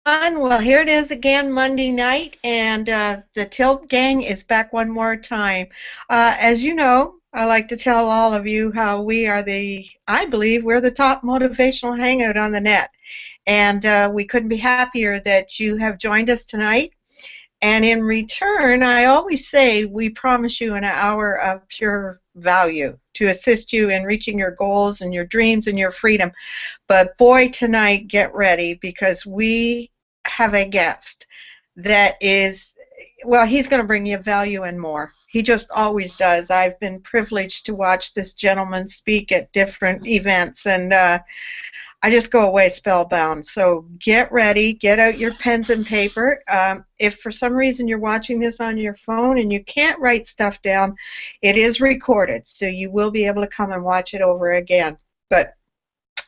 Well, here it is again Monday night, and the Tilt Gang is back one more time. As you know, I like to tell all of you how I believe we're the top motivational hangout on the net. And we couldn't be happier that you have joined us tonight. And in return, I always say we promise you an hour of pure value to assist you in reaching your goals and your dreams and your freedom. But boy, tonight, get ready because we have a guest that is, well, he's going to bring you value and more. He just always does. I've been privileged to watch this gentleman speak at different events, and I just go away spellbound. So get ready, get out your pens and paper. If for some reason you're watching this on your phone and you can't write stuff down, it is recorded, so you will be able to come and watch it over again. But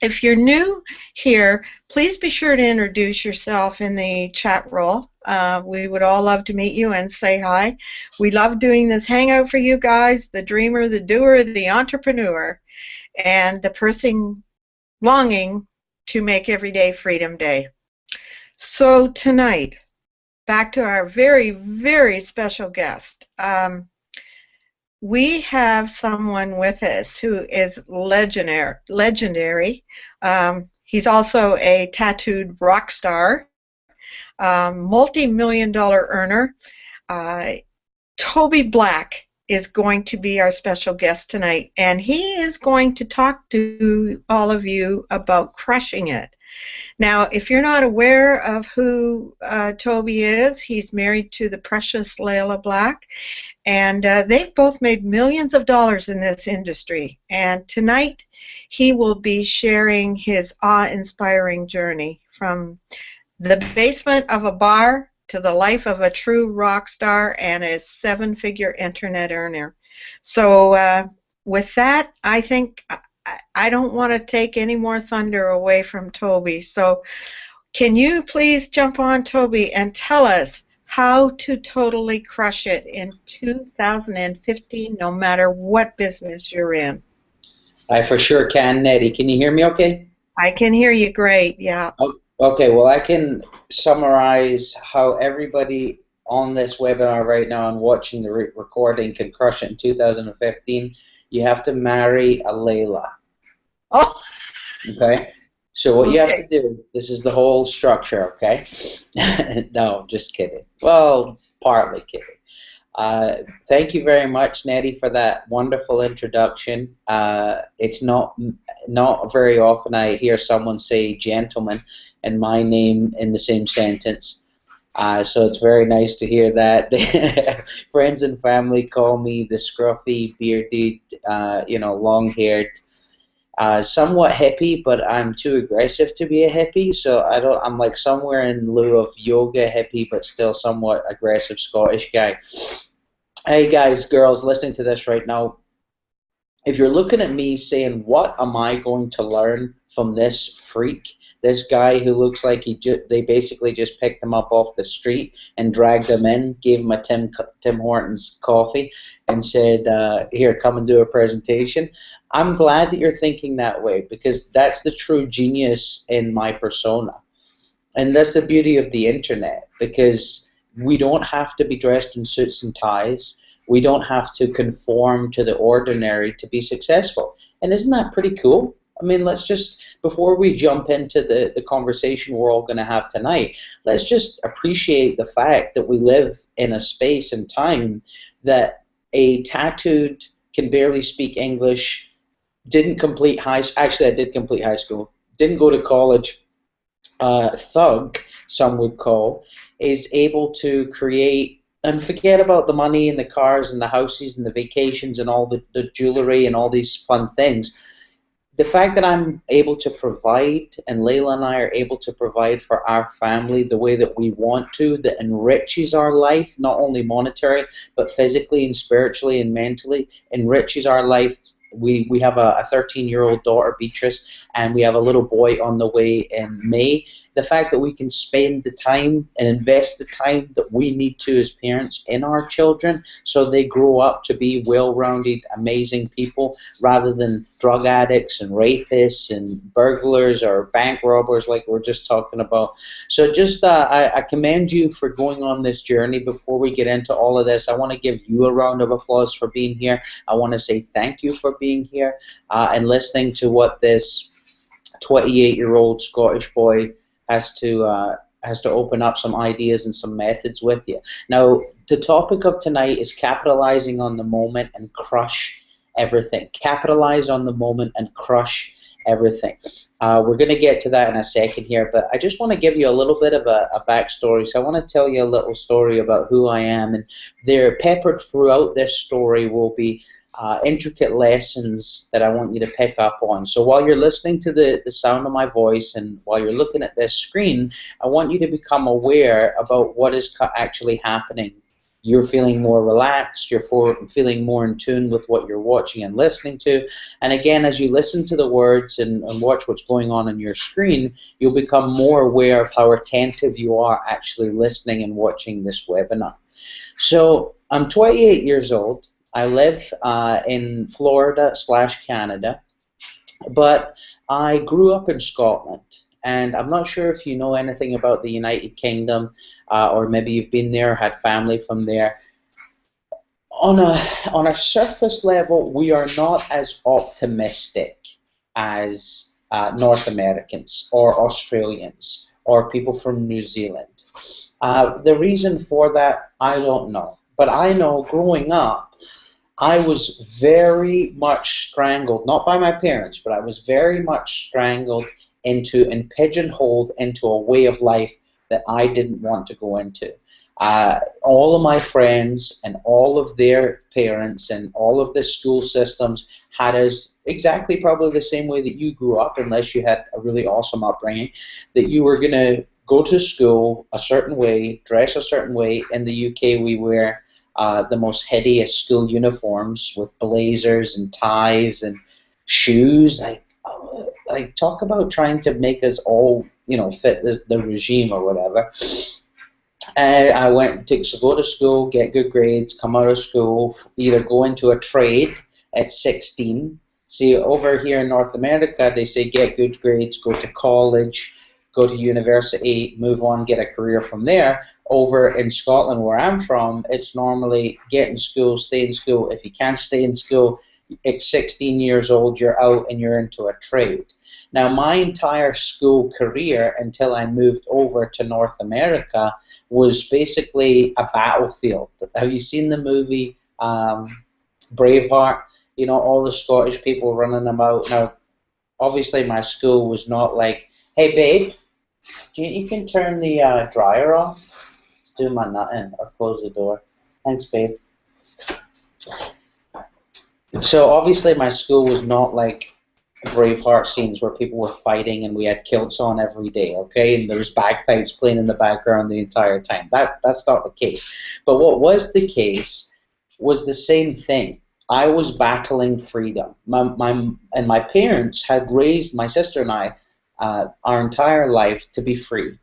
if you're new here, please be sure to introduce yourself in the chat roll. We would all love to meet you and say hi. We love doing this hangout for you guys, the dreamer, the doer, the entrepreneur, and the person longing to make every day Freedom Day. So tonight, back to our very, very special guest. We have someone with us who is legendary. He's also a tattooed rock star, multi-million-dollar earner. Toby Black is going to be our special guest tonight, and he is going to talk to all of you about crushing it. Now, if you're not aware of who Toby is, he's married to the precious Layla Black, and they've both made millions of dollars in this industry. And tonight, he will be sharing his awe-inspiring journey from the basement of a bar to the life of a true rock star and a seven-figure internet earner. So with that, I think I don't want to take any more thunder away from Toby. So can you please jump on, Toby, and tell us how to totally crush it in 2015, no matter what business you're in? I for sure can, Nettie. Can you hear me okay? I can hear you great, yeah. Okay, well, I can summarize how everybody on this webinar right now and watching the recording can crush it in 2015. You have to marry a Layla. Oh. Okay? So what you have to do, this is the whole structure, okay? No, just kidding. Well, partly kidding. Thank you very much, Nettie, for that wonderful introduction. It's not very often I hear someone say gentleman and my name in the same sentence. So it's very nice to hear that. Friends and family call me the scruffy, bearded, long-haired, somewhat hippie, but I'm too aggressive to be a hippie. So I'm like somewhere in lieu of yoga hippie, but still somewhat aggressive Scottish guy. Hey guys, girls, listening to this right now. If you're looking at me saying, what am I going to learn from this freak? This guy who looks like they basically just picked him up off the street and dragged him in, gave him a Tim Hortons coffee, and said, here, come and do a presentation. I'm glad that you're thinking that way, because that's the true genius in my persona. And that's the beauty of the internet, because we don't have to be dressed in suits and ties. We don't have to conform to the ordinary to be successful. And isn't that pretty cool? I mean, let's just, before we jump into the conversation we're all going to have tonight, let's just appreciate the fact that we live in a space and time that a tattooed, can barely speak English, didn't complete actually I did complete high school, didn't go to college, thug, some would call, is able to create, and forget about the money and the cars and the houses and the vacations and all the jewelry and all these fun things. The fact that I'm able to provide, and Layla and I are able to provide for our family the way that we want to, that enriches our life, not only monetary, but physically and spiritually and mentally, enriches our life. We have a 13-year-old daughter, Beatrice, and we have a little boy on the way in May. the fact that we can spend the time and invest the time that we need to as parents in our children so they grow up to be well-rounded, amazing people rather than drug addicts and rapists and burglars or bank robbers like we're just talking about. So just I commend you for going on this journey. Before we get into all of this, I want to give you a round of applause for being here. I want to say thank you for being here and listening to what this 28-year-old Scottish boy has to open up some ideas and some methods with you. Now, the topic of tonight is capitalizing on the moment and crush everything. Capitalize on the moment and crush everything. We're going to get to that in a second here, but I just want to give you a little bit of a backstory. So I want to tell you a little story about who I am, and they're peppered throughout this story will be intricate lessons that I want you to pick up on. So while you're listening to the sound of my voice and while you're looking at this screen, I want you to become aware about what is actually happening. You're feeling more relaxed, you're feeling more in tune with what you're watching and listening to. And again, as you listen to the words and watch what's going on your screen, you'll become more aware of how attentive you are actually listening and watching this webinar. So I'm 28 years old. I live in Florida/Canada, but I grew up in Scotland. And I'm not sure if you know anything about the United Kingdom, or maybe you've been there, had family from there. On a surface level, we are not as optimistic as North Americans or Australians or people from New Zealand. The reason for that, I don't know. But I know growing up, I was very much strangled, not by my parents, but I was very much strangled into and pigeonholed into a way of life that I didn't want to go into. All of my friends and all of their parents and all of the school systems had us exactly probably the same way that you grew up, unless you had a really awesome upbringing, that you were going to go to school a certain way, dress a certain way. In the UK, we wear the most hideous school uniforms with blazers and ties and shoes. Like talk about trying to make us all, fit the regime or whatever. And I went to go to school, get good grades, come out of school, either go into a trade at 16. See, over here in North America, they say get good grades, go to college, go to university, move on, get a career from there. Over in Scotland, where I'm from, it's normally get in school, stay in school. If you can't stay in school, at 16 years old, you're out and you're into a trade. Now, my entire school career until I moved over to North America was basically a battlefield. Have you seen the movie Braveheart? All the Scottish people running about. Now, obviously, my school was not like, hey, babe, you can turn the dryer off? Let's do my nutting or close the door. Thanks, babe. So obviously my school was not like Braveheart scenes where people were fighting and we had kilts on every day, okay? And there was bagpipes playing in the background the entire time. That's not the case. But what was the case was the same thing. I was battling freedom. My parents had raised my sister and I our entire life to be free,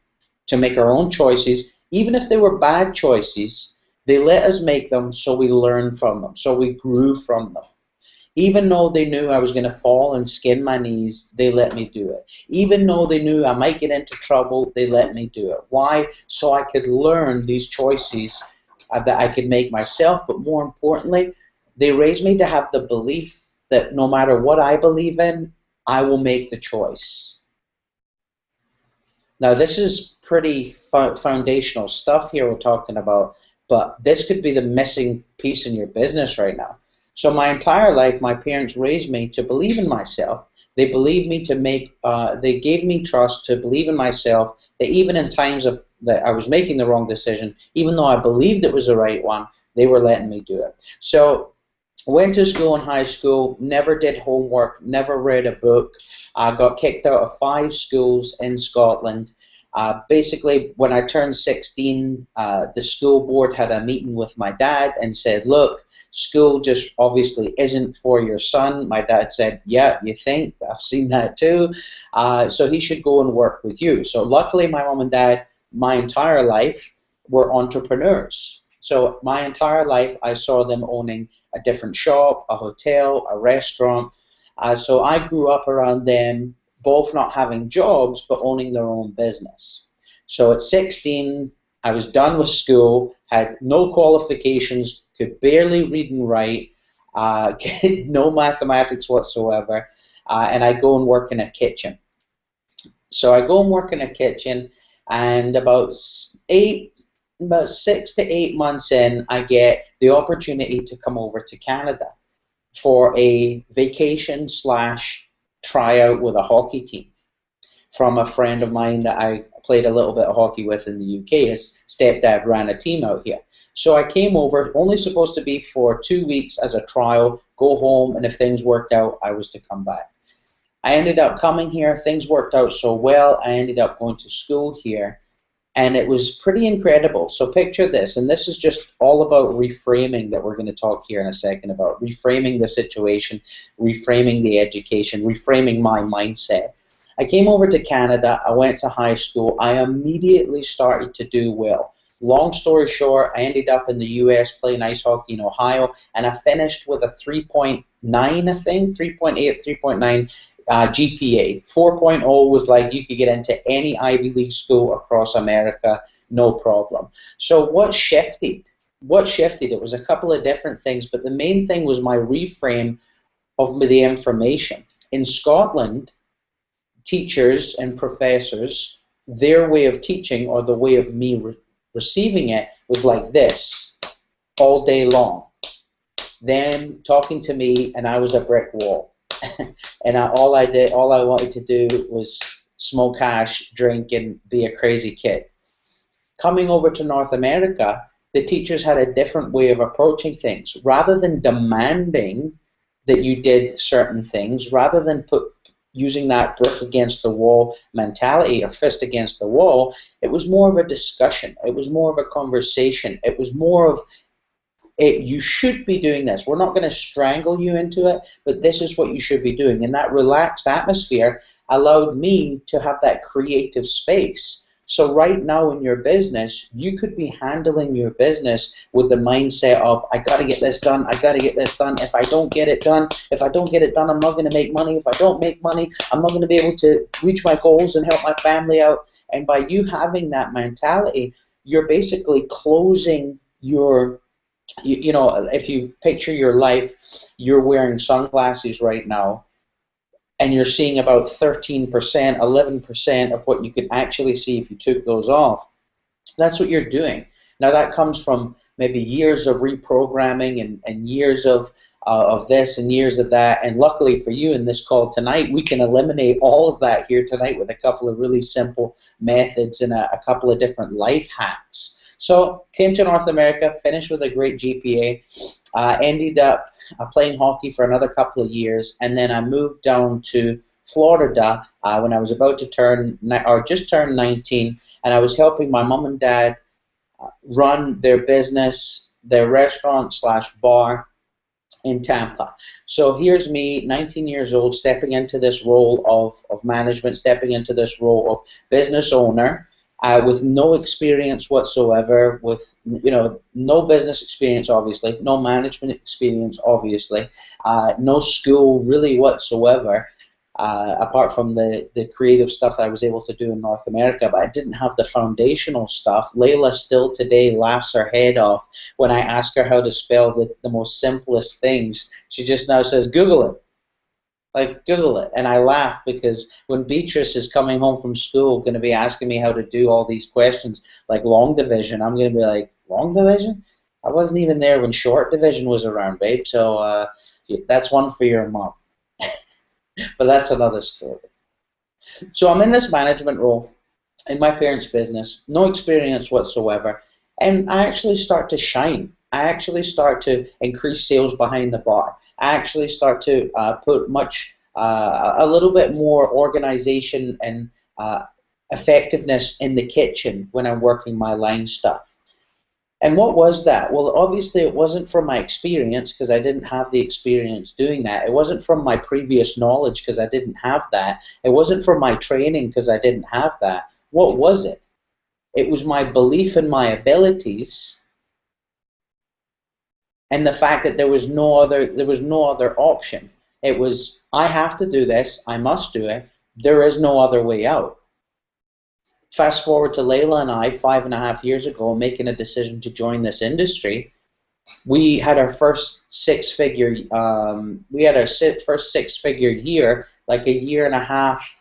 to make our own choices. Even if they were bad choices, they let us make them so we learned from them, so we grew from them. Even though they knew I was going to fall and skin my knees, they let me do it. Even though they knew I might get into trouble, they let me do it. Why? So I could learn these choices that I could make myself, but more importantly, they raised me to have the belief that no matter what I believe in, I will make the choice. Now, this is pretty foundational stuff here we're talking about, but this could be the missing piece in your business right now. So my entire life, my parents raised me to believe in myself. They believed me to make, they gave me trust to believe in myself, that even in times of that I was making the wrong decision, even though I believed it was the right one, they were letting me do it. So went to school in high school, never did homework, never read a book, got kicked out of 5 schools in Scotland. Basically, when I turned 16, the school board had a meeting with my dad and said, look, school just obviously isn't for your son. My dad said, yeah, you think? I've seen that too. So he should go and work with you. So luckily, my mom and dad, my entire life, were entrepreneurs. So my entire life, I saw them owning a different shop, a hotel, a restaurant. So I grew up around them, both not having jobs, but owning their own business. So at 16, I was done with school, had no qualifications, could barely read and write, no mathematics whatsoever, and I go and work in a kitchen. So I go and work in a kitchen, and about 6 to 8 months in, I get the opportunity to come over to Canada for a vacation slash tryout with a hockey team from a friend of mine that I played a little bit of hockey with in the UK. His stepdad ran a team out here. So I came over, only supposed to be for 2 weeks as a trial, go home, and if things worked out, I was to come back. I ended up coming here, things worked out so well, I ended up going to school here, and it was pretty incredible. So picture this, and this is just all about reframing that we're going to talk here in a second about, reframing the situation, reframing the education, reframing my mindset. I came over to Canada, I went to high school, I immediately started to do well. Long story short, I ended up in the US playing ice hockey in Ohio, and I finished with a 3.9, I think, 3.8, 3.9 GPA. 4.0 was like you could get into any Ivy League school across America, no problem. So what shifted? What shifted? It was a couple of different things, but the main thing was my reframe of the information. In Scotland, teachers and professors, their way of teaching or the way of me receiving it was like this all day long. Them talking to me, and I was a brick wall. And all I wanted to do was smoke hash, drink, and be a crazy kid. Coming over to North America, the teachers had a different way of approaching things. Rather than demanding that you did certain things, rather than using that brick against the wall mentality or fist against the wall, it was more of a discussion. It was more of a conversation. It was more of, you should be doing this. We're not going to strangle you into it, but this is what you should be doing. And that relaxed atmosphere allowed me to have that creative space. So right now in your business, you could be handling your business with the mindset of, I got to get this done, I got to get this done. If I don't get it done, I'm not going to make money. If I don't make money, I'm not going to be able to reach my goals and help my family out. And by you having that mentality, you're basically closing your, you know, if you picture your life, you're wearing sunglasses right now, and you're seeing about 13%, 11% of what you could actually see if you took those off. That's what you're doing. Now that comes from maybe years of reprogramming and years of this and years of that. And luckily for you in this call tonight, we can eliminate all of that here tonight with a couple of really simple methods and a couple of different life hacks. So came to North America, finished with a great GPA, ended up playing hockey for another couple of years, and then I moved down to Florida when I was about to turn, or just turned 19, and I was helping my mom and dad run their business, their restaurant slash bar in Tampa. So here's me, 19 years old, stepping into this role of management, stepping into this role of business owner, with no experience whatsoever, with no business experience, obviously, no management experience, obviously, no school really whatsoever, apart from the creative stuff that I was able to do in North America, but I didn't have the foundational stuff. Layla still today laughs her head off when I ask her how to spell the most simplest things. She just now says, Google it. Like, Google it. And I laugh because when Beatrice is coming home from school going to be asking me how to do all these questions like long division, I'm going to be like, long division? I wasn't even there when short division was around, babe. So that's one for your mom. But that's another story. So I'm in this management role in my parents' business, no experience whatsoever, and I actually start to shine. I actually start to increase sales behind the bar. I actually start to put a little bit more organization and effectiveness in the kitchen when I'm working my line stuff. And what was that? Well, obviously it wasn't from my experience, because I didn't have the experience doing that. It wasn't from my previous knowledge, because I didn't have that. It wasn't from my training, because I didn't have that. What was it? It was my belief in my abilities, and the fact that there was no other option. It was, I have to do this, I must do it, there is no other way out. Fast forward to Layla and I 5.5 years ago making a decision to join this industry. We had our first six-figure year, like a year and a half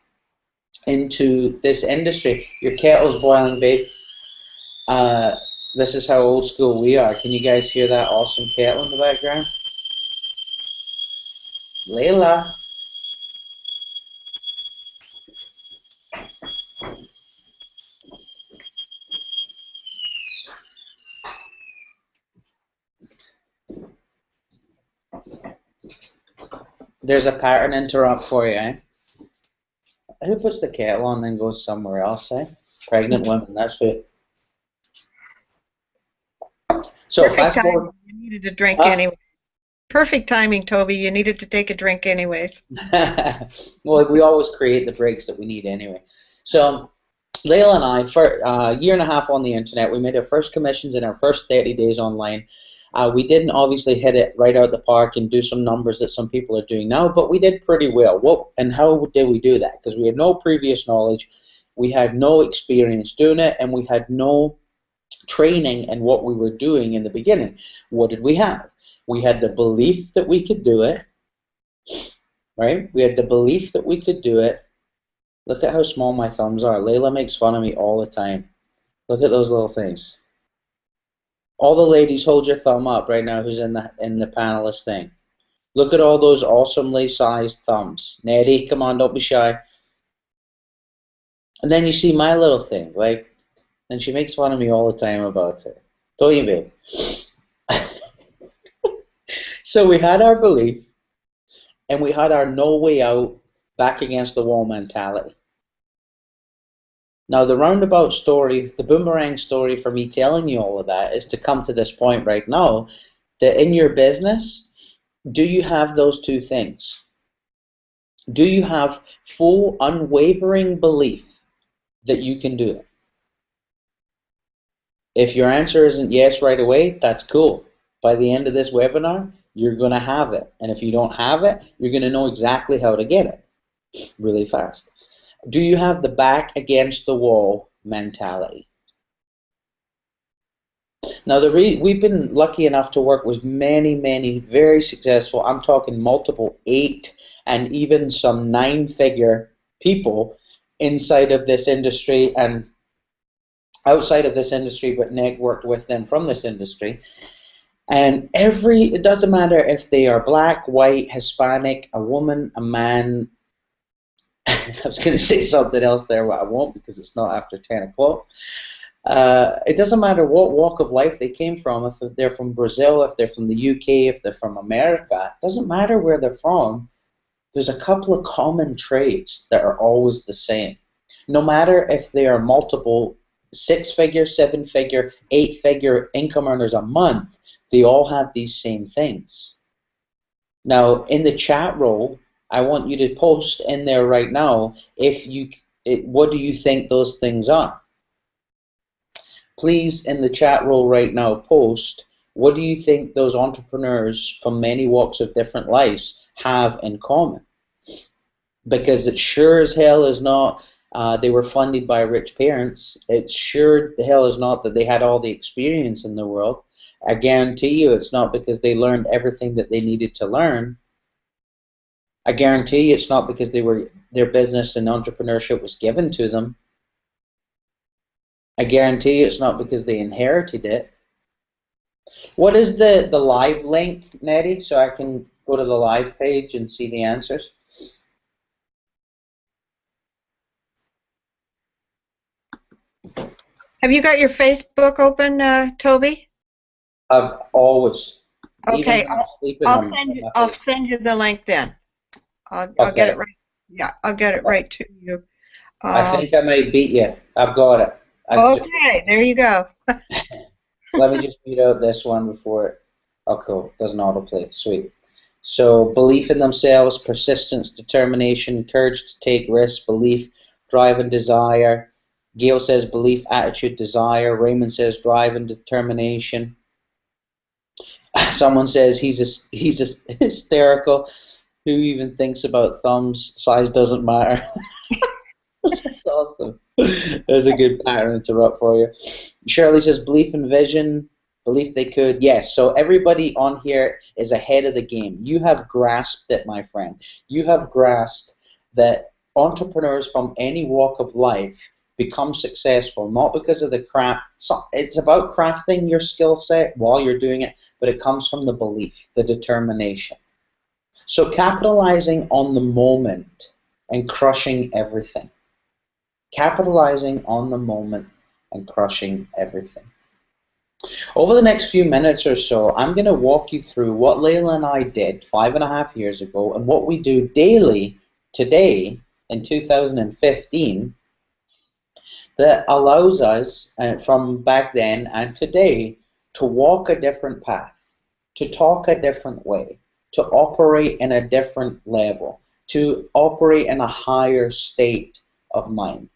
into this industry. Your kettle's boiling, babe. This is how old school we are. Can you guys hear that awesome kettle in the background? Layla. There's a pattern interrupt for you, eh? Who puts the kettle on and then goes somewhere else, eh? Pregnant women, that's it. So Perfect fast timing. forward. You needed a drink anyway. Perfect timing, Toby. You needed to take a drink anyways. Well, we always create the breaks that we need anyway. So Layla and I, for a year and a half on the internet, we made our first commissions in our first 30 days online. We didn't obviously hit it right out the park and do some numbers that some people are doing now, but we did pretty well. And how did we do that? Because we had no previous knowledge, we had no experience doing it, and we had no training in what we were doing in the beginning. What did we have? We had the belief that we could do it, right? We had the belief that we could do it. Look at how small my thumbs are. Layla makes fun of me all the time. Look at those little things. All the ladies, hold your thumb up right now who's in the panelist thing. Look at all those awesomely sized thumbs. Nettie, come on, don't be shy. And then you see my little thing, like, and she makes fun of me all the time about it. Don't you, babe? So we had our belief, and we had our no way out, back against the wall mentality. Now the roundabout story, the boomerang story for me telling you all of that is to come to this point right now, that in your business, do you have those two things? Do you have full unwavering belief that you can do it? If your answer isn't yes right away, that's cool. By the end of this webinar, you're going to have it. And if you don't have it, you're going to know exactly how to get it really fast. Do you have the back against the wall mentality? Now, we've been lucky enough to work with many very successful, I'm talking multiple 8 and even some 9-figure people inside of this industry and outside of this industry, but Neg worked with them from this industry. And it doesn't matter if they are black, white, Hispanic, a woman, a man. I was going to say something else there, but I won't because it's not after 10 o'clock. It doesn't matter what walk of life they came from, if they're from Brazil, if they're from the UK, if they're from America. It doesn't matter where they're from. There's a couple of common traits that are always the same. No matter if they are multiple 6-figure, 7-figure, 8-figure income earners a month, they all have these same things. Now, in the chat roll, I want you to post in there right now what do you think those things are? Please, in the chat roll right now, post what do you think those entrepreneurs from many walks of different lives have in common? Because it sure as hell is not they were funded by rich parents. It sure the hell is not that they had all the experience in the world. I guarantee you it's not because they learned everything that they needed to learn. I guarantee you it's not because their business and entrepreneurship was given to them. I guarantee you it's not because they inherited it. What is the live link, Nettie, so I can go to the live page and see the answers? Have you got your Facebook open, Toby? Always. Okay, Even when I'm sleeping, I'll send you the link then. I'll okay. get it right. Yeah, I'll get it right to you. I Oh, think I might beat you. I've got it. okay, there you go. Let me just read out this one before it. Oh, cool. It doesn't autoplay. Sweet. So, belief in themselves, persistence, determination, courage to take risks, belief, drive, and desire. Gail says belief, attitude, desire. Raymond says drive and determination. Someone says he's hysterical. Who even thinks about thumbs? Size doesn't matter. That's awesome. There's a good pattern interrupt for you. Shirley says belief and vision, belief they could. Yes, so everybody on here is ahead of the game. You have grasped it, my friend. You have grasped that entrepreneurs from any walk of life become successful not because of the craft. It's about crafting your skill set while you're doing it, but it comes from the belief, the determination. So capitalizing on the moment and crushing everything, capitalizing on the moment and crushing everything. Over the next few minutes or so, I'm going to walk you through what Layla and I did 5.5 years ago and what we do daily today in 2015 that allows us from back then and today to walk a different path, to talk a different way, to operate in a different level, to operate in a higher state of mind.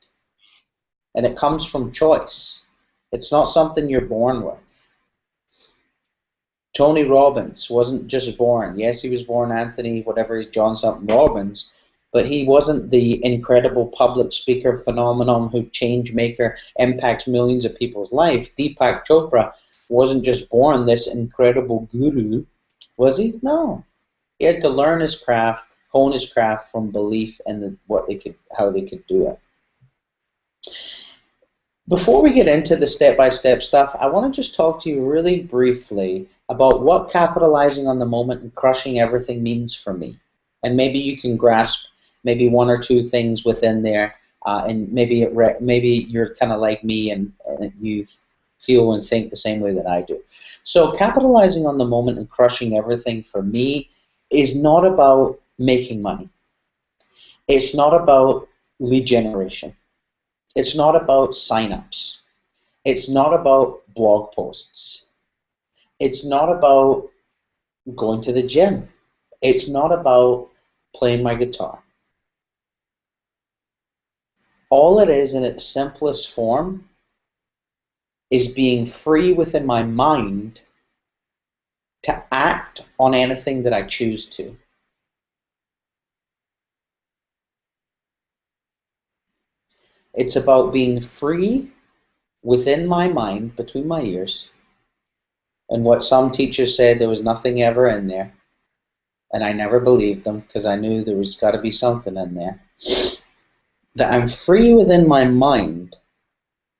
And it comes from choice. It's not something you're born with. Tony Robbins wasn't just born. Yes, he was born Anthony, whatever he's John something Robbins, but he wasn't the incredible public speaker phenomenon who change maker impacts millions of people's life. Deepak Chopra wasn't just born this incredible guru, was he? No. He had to learn his craft, hone his craft from belief in how they could do it. Before we get into the step-by-step stuff, I want to just talk to you really briefly about what capitalizing on the moment and crushing everything means for me. And maybe you can grasp maybe one or two things within there, and maybe you're kind of like me and you feel and think the same way that I do. So capitalizing on the moment and crushing everything for me is not about making money. It's not about lead generation. It's not about signups. It's not about blog posts. It's not about going to the gym. It's not about playing my guitar. All it is in its simplest form is being free within my mind to act on anything that I choose to. It's about being free within my mind, between my ears, and what some teachers said there was nothing ever in there. And I never believed them because I knew there was got to be something in there. That I'm free within my mind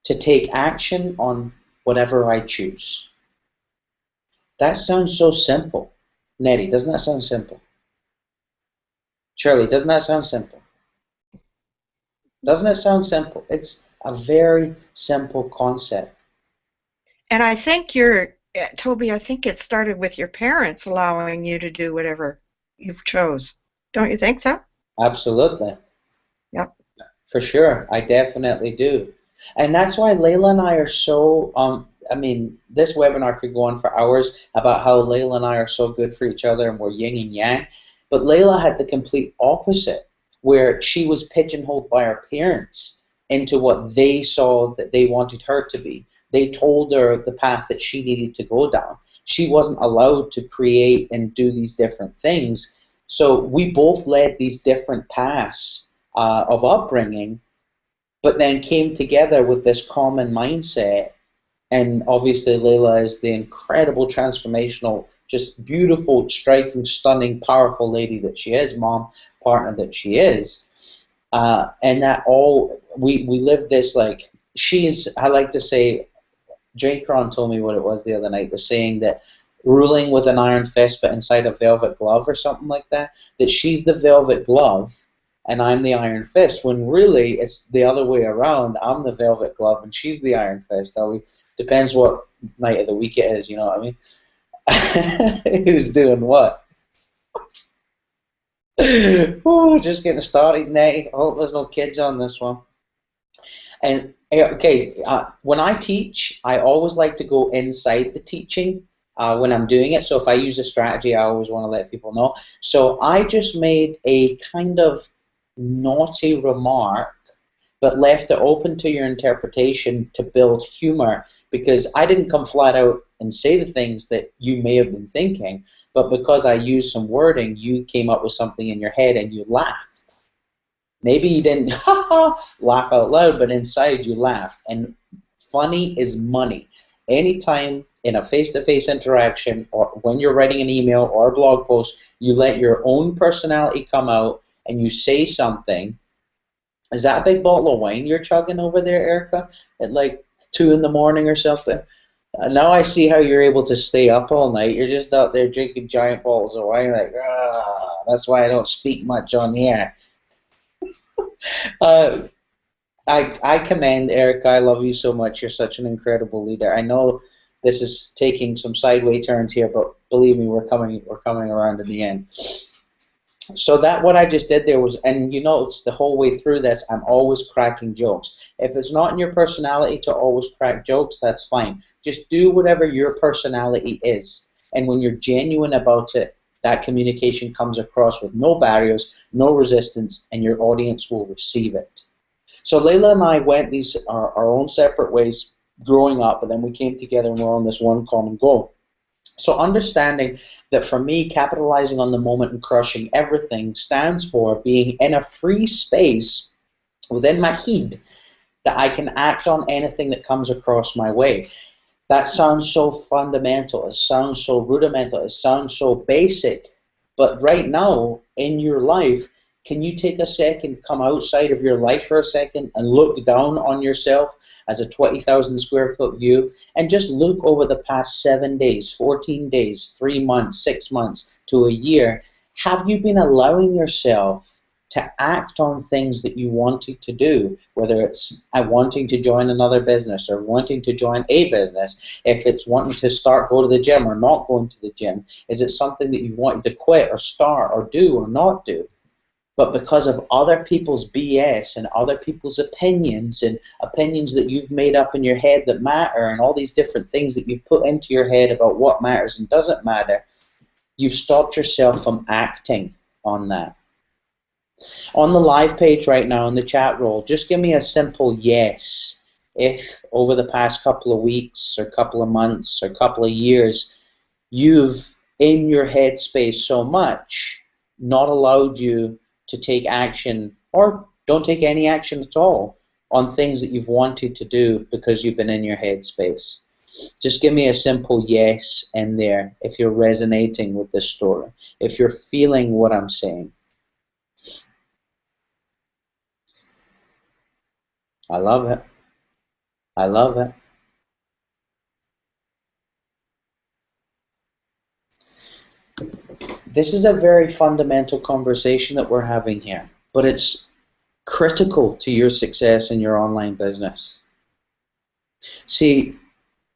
to take action on whatever I choose. That sounds so simple. Nettie, doesn't that sound simple? Shirley, doesn't that sound simple? Doesn't it sound simple? It's a very simple concept. And Toby, I think it started with your parents allowing you to do whatever you chose. Don't you think so? Absolutely. Yep. For sure. I definitely do. And that's why Layla and I are so, I mean, this webinar could go on for hours about how Layla and I are so good for each other and we're yin and yang. But Layla had the complete opposite, where she was pigeonholed by her parents into what they saw that they wanted her to be. They told her the path that she needed to go down. She wasn't allowed to create and do these different things. So we both led these different paths of upbringing, but then came together with this common mindset. And obviously Layla is the incredible transformational, just beautiful, striking, stunning, powerful lady that she is, mom, partner that she is. And that all, we live this like, she is, I like to say, Jay Cron told me what it was the other night, the saying that ruling with an iron fist but inside a velvet glove or something like that, that she's the velvet glove and I'm the iron fist, when really it's the other way around. I'm the velvet glove and she's the iron fist. Depends what night of the week it is, you know what I mean? Who's doing what? Oh, just getting started, Nettie. I hope there's no kids on this one. And okay, when I teach, I always like to go inside the teaching when I'm doing it. So if I use a strategy, I always want to let people know. So I just made a kind of naughty remark, but left it open to your interpretation to build humor, because I didn't come flat out and say the things that you may have been thinking, but because I used some wording, you came up with something in your head and you laughed. Maybe you didn't laugh out loud, but inside you laughed. And funny is money. Anytime in a face-to-face interaction, or when you're writing an email or a blog post, you let your own personality come out and you say something. Is that a big bottle of wine you're chugging over there, Erica, at like 2 in the morning or something? Now I see how you're able to stay up all night. You're just out there drinking giant bottles of wine, like, that's why I don't speak much on the air. Uh, I commend Erica. I love you so much. You're such an incredible leader. I know this is taking some sideways turns here, but believe me, we're coming around in the end. So that what I just did there was, and you notice the whole way through this, I'm always cracking jokes. If it's not in your personality to always crack jokes, that's fine. Just do whatever your personality is, and when you're genuine about it, that communication comes across with no barriers, no resistance, and your audience will receive it. So Layla and I went these our own separate ways growing up, but then we came together and we're on this one common goal. So understanding that for me, capitalizing on the moment and crushing everything stands for being in a free space within my head that I can act on anything that comes across my way. That sounds so fundamental, it sounds so rudimental, it sounds so basic, but right now in your life, can you take a second, come outside of your life for a second and look down on yourself as a 20,000 square foot view and just look over the past 7 days, 14 days, 3 months, 6 months to a year? Have you been allowing yourself to act on things that you wanted to do, whether it's wanting to join another business or wanting to join a business, if it's wanting to go to the gym or not going to the gym, is it something that you wanted to quit or start or do or not do? But because of other people's BS and other people's opinions and opinions that you've made up in your head that matter and all these different things that you've put into your head about what matters and doesn't matter, you've stopped yourself from acting on that. On the live page right now in the chat roll, just give me a simple yes if over the past couple of weeks or couple of months or couple of years you've in your headspace so much not allowed you to take action or don't take any action at all on things that you've wanted to do because you've been in your headspace. Just give me a simple yes in there if you're resonating with this story, if you're feeling what I'm saying. I love it. I love it. This is a very fundamental conversation that we're having here, but it's critical to your success in your online business. See,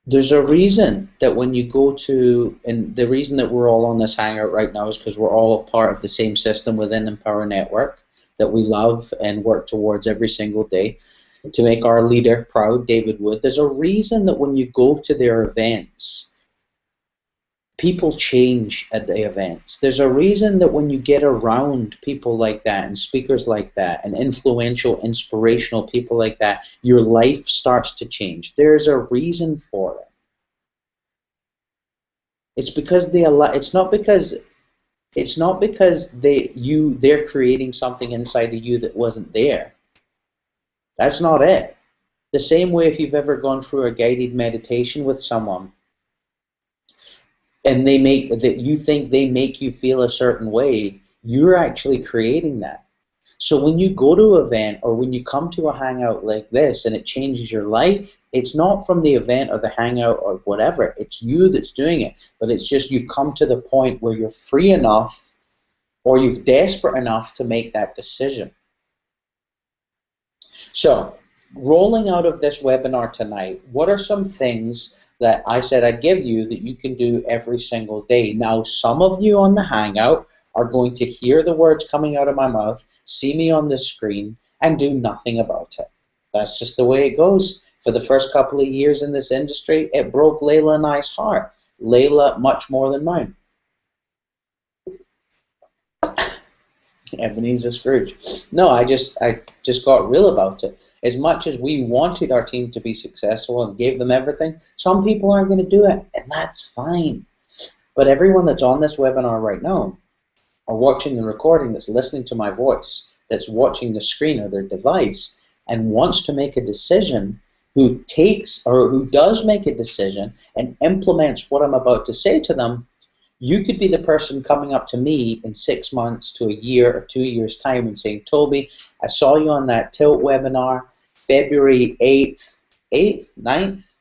there's a reason that when you go to, and the reason that we're all on this hangout right now is because we're all a part of the same system within Empower Network that we love and work towards every single day to make our leader proud, David Wood. There's a reason that when you go to their events, people change at the events. There's a reason that when you get around people like that and speakers like that and influential, inspirational people like that, your life starts to change. There's a reason for it. It's because they allow. It's not because they're creating something inside of you that wasn't there. That's not it. The same way if you've ever gone through a guided meditation with someone and you think they make you feel a certain way, you're actually creating that. So when you go to an event or when you come to a hangout like this and it changes your life, it's not from the event or the hangout or whatever. It's you that's doing it. But it's just you've come to the point where you're free enough or you're desperate enough to make that decision. So rolling out of this webinar tonight, what are some things that I said I'd give you that you can do every single day? Now, some of you on the hangout are going to hear the words coming out of my mouth, see me on the screen, and do nothing about it. That's just the way it goes. For the first couple of years in this industry, it broke Layla and I's heart. Layla much more than mine. Ebenezer Scrooge. No, I just got real about it. As much as we wanted our team to be successful and gave them everything, some people aren't going to do it, and that's fine. But everyone that's on this webinar right now, or watching the recording, that's listening to my voice, that's watching the screen or their device, and wants to make a decision, who takes or who does make a decision and implements what I'm about to say to them, you could be the person coming up to me in 6 months to a year or 2 years' time and saying, Toby, I saw you on that Tilt webinar, February 8th, 9th?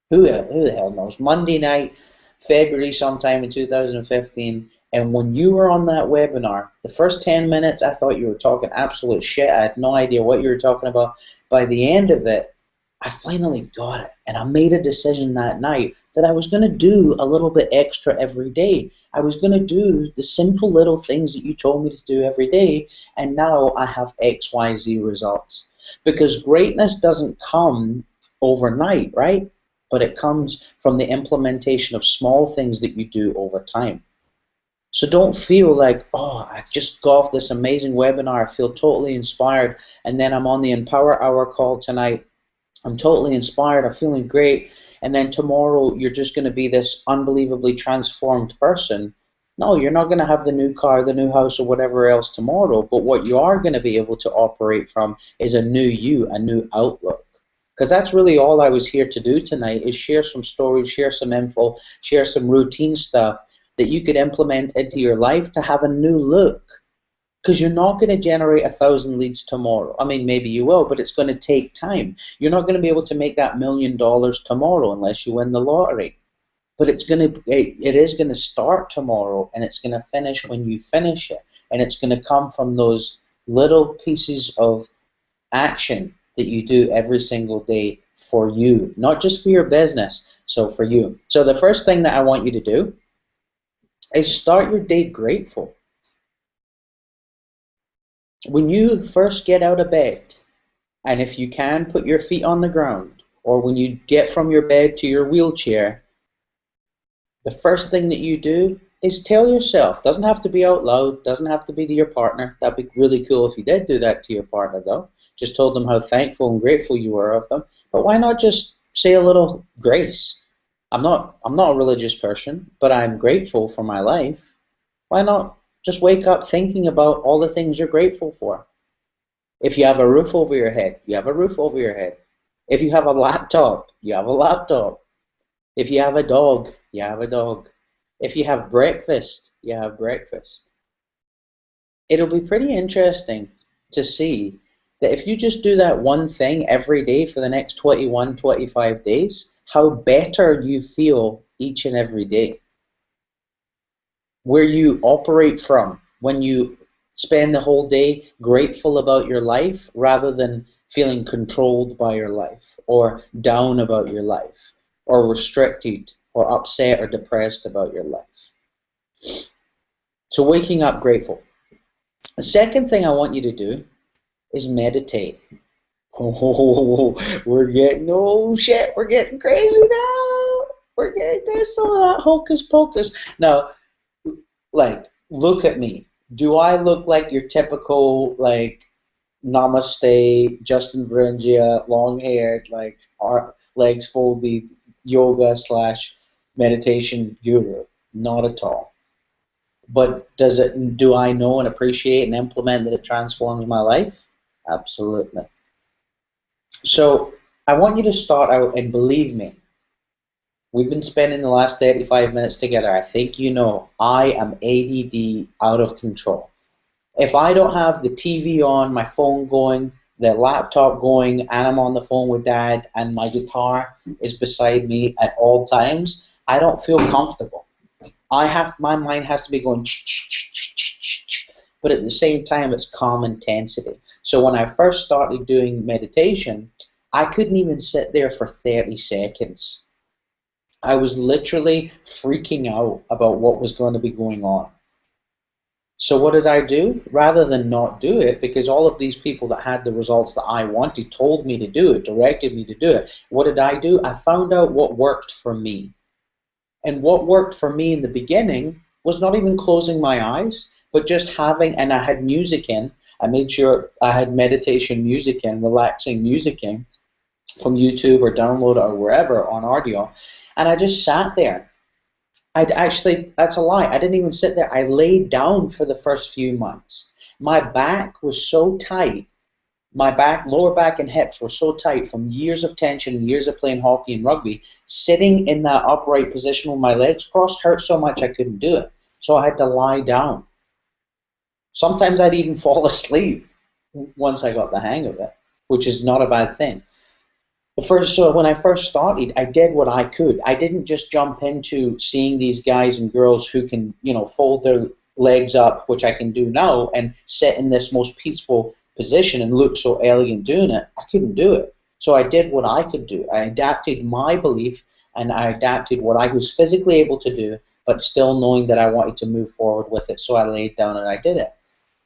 Who the hell knows? Monday night, February sometime in 2015. And when you were on that webinar, the first 10 minutes, I thought you were talking absolute shit. I had no idea what you were talking about. By the end of it, I finally got it, and I made a decision that night that I was going to do a little bit extra every day. I was going to do the simple little things that you told me to do every day, and now I have X, Y, Z results. Because greatness doesn't come overnight, right? But it comes from the implementation of small things that you do over time. So don't feel like, oh, I just got off this amazing webinar, I feel totally inspired, and then I'm on the Empower Hour call tonight, I'm totally inspired, I'm feeling great, and then tomorrow you're just going to be this unbelievably transformed person. No, you're not going to have the new car, the new house, or whatever else tomorrow, but what you are going to be able to operate from is a new you, a new outlook. Because that's really all I was here to do tonight, is share some stories, share some info, share some routine stuff that you could implement into your life to have a new look. Because you're not going to generate 1,000 leads tomorrow. I mean, maybe you will, but it's going to take time. You're not going to be able to make that $1 million tomorrow unless you win the lottery. But it is going to start tomorrow, and it's going to finish when you finish it. And it's going to come from those little pieces of action that you do every single day for you, not just for your business, so for you. So the first thing that I want you to do is start your day grateful. When you first get out of bed, and if you can, put your feet on the ground, or when you get from your bed to your wheelchair, the first thing that you do is tell yourself, doesn't have to be out loud, doesn't have to be to your partner. That'd be really cool if you did do that to your partner though. Just told them how thankful and grateful you were of them. But why not just say a little grace? I'm not a religious person, but I'm grateful for my life. Why not just wake up thinking about all the things you're grateful for? If you have a roof over your head, you have a roof over your head. If you have a laptop, you have a laptop. If you have a dog, you have a dog. If you have breakfast, you have breakfast. It'll be pretty interesting to see that if you just do that one thing every day for the next 21, 25 days, how better you feel each and every day. Where you operate from when you spend the whole day grateful about your life rather than feeling controlled by your life or down about your life or restricted or upset or depressed about your life. So waking up grateful. The second thing I want you to do is meditate. Oh, we're getting, oh shit, we're getting crazy now. We're getting, there's some of that hocus pocus. Now, like, look at me. Do I look like your typical, like, namaste, Justin Veringia, long-haired, like, legs folded, yoga / meditation guru? Not at all. But do I know and appreciate and implement that it transforms my life? Absolutely. So I want you to start out, and believe me, we've been spending the last 35 minutes together. I think you know I am ADD out of control. If I don't have the TV on, my phone going, the laptop going, and I'm on the phone with Dad, and my guitar is beside me at all times, I don't feel comfortable. My mind has to be going, but at the same time, it's calm intensity. So when I first started doing meditation, I couldn't even sit there for 30 seconds. I was literally freaking out about what was going to be going on. So what did I do? Rather than not do it, because all of these people that had the results that I wanted told me to do it, directed me to do it, what did I do? I found out what worked for me. And what worked for me in the beginning was not even closing my eyes, but just having, and I had music in. I made sure I had meditation music in, relaxing music in from YouTube or download it or wherever on audio. And I just sat there. I'd actually, that's a lie. I didn't even sit there. I laid down for the first few months. My back was so tight. My back, lower back and hips were so tight from years of tension, years of playing hockey and rugby. Sitting in that upright position with my legs crossed hurt so much I couldn't do it. So I had to lie down. Sometimes I'd even fall asleep once I got the hang of it, which is not a bad thing. So when I first started, I did what I could. I didn't just jump into seeing these guys and girls who can, fold their legs up, which I can do now, and sit in this most peaceful position and look so elegant doing it. I couldn't do it. So I did what I could do. I adapted my belief and I adapted what I was physically able to do, but still knowing that I wanted to move forward with it. So I laid down and I did it.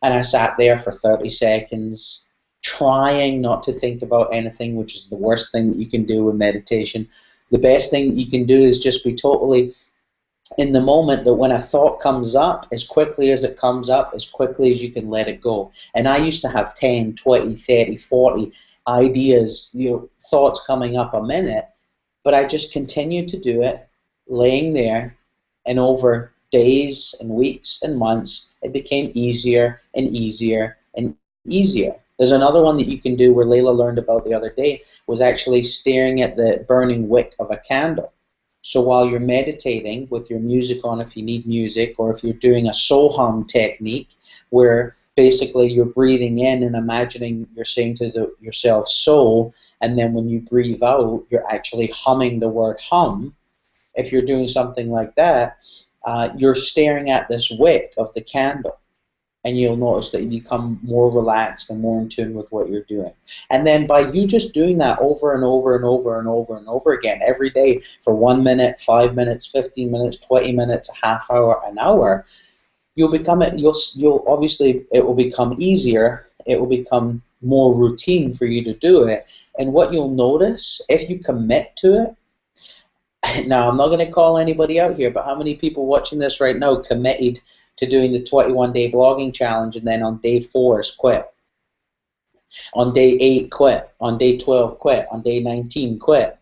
And I sat there for 30 seconds, trying not to think about anything, which is the worst thing that you can do with meditation. The best thing that you can do is just be totally in the moment, that when a thought comes up, as quickly as it comes up, as quickly as you can let it go. And I used to have 10, 20, 30, 40 ideas, thoughts coming up a minute, but I just continued to do it, laying there, and over days and weeks and months, it became easier and easier and easier. There's another one that you can do where Layla learned about the other day, was actually staring at the burning wick of a candle. So while you're meditating with your music on, if you need music, or if you're doing a soham technique, where basically you're breathing in and imagining you're saying to yourself soul, and then when you breathe out, you're actually humming the word hum. If you're doing something like that, you're staring at this wick of the candle, and you'll notice that you become more relaxed and more in tune with what you're doing. And then by you just doing that over and over and over and over and over again every day for 1 minute, 5 minutes, 15 minutes, 20 minutes, a half hour, an hour, you'll become it. You'll obviously, it will become easier. It will become more routine for you to do it. And what you'll notice, if you commit to it, now, I'm not going to call anybody out here, but how many people watching this right now committed to doing the 21-day blogging challenge, and then on day 4 is quit? On day 8, quit. On day 12, quit. On day 19, quit.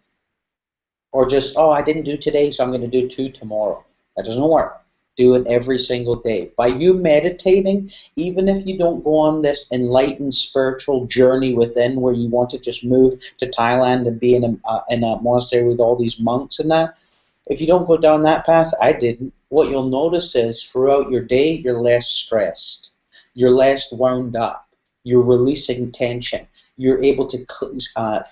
Or just, oh, I didn't do today, so I'm going to do 2 tomorrow. That doesn't work. Do it every single day. By you meditating, even if you don't go on this enlightened spiritual journey within, where you want to just move to Thailand and be in a monastery with all these monks and that, if you don't go down that path, I didn't, what you'll notice is throughout your day, you're less stressed. You're less wound up. You're releasing tension. You're able to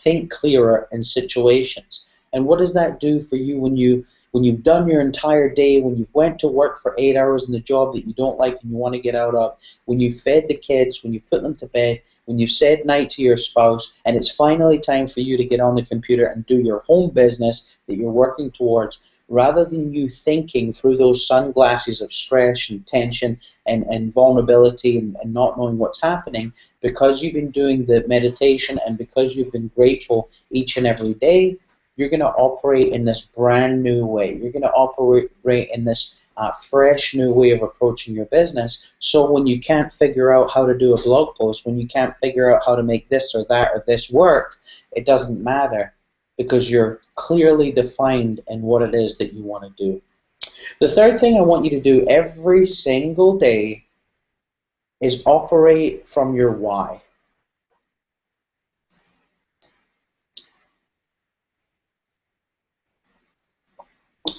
think clearer in situations. And what does that do for you when you've done your entire day, when you've went to work for 8 hours in the job that you don't like and you want to get out of, when you've fed the kids, when you've put them to bed, when you've said night to your spouse, and it's finally time for you to get on the computer and do your home business that you're working towards, rather than you thinking through those sunglasses of stress and tension and vulnerability and not knowing what's happening, because you've been doing the meditation and because you've been grateful each and every day, you're going to operate in this brand new way. You're going to operate in this fresh new way of approaching your business. So when you can't figure out how to do a blog post, when you can't figure out how to make this or that or this work, it doesn't matter, because you're clearly defined in what it is that you want to do. The third thing I want you to do every single day is operate from your why.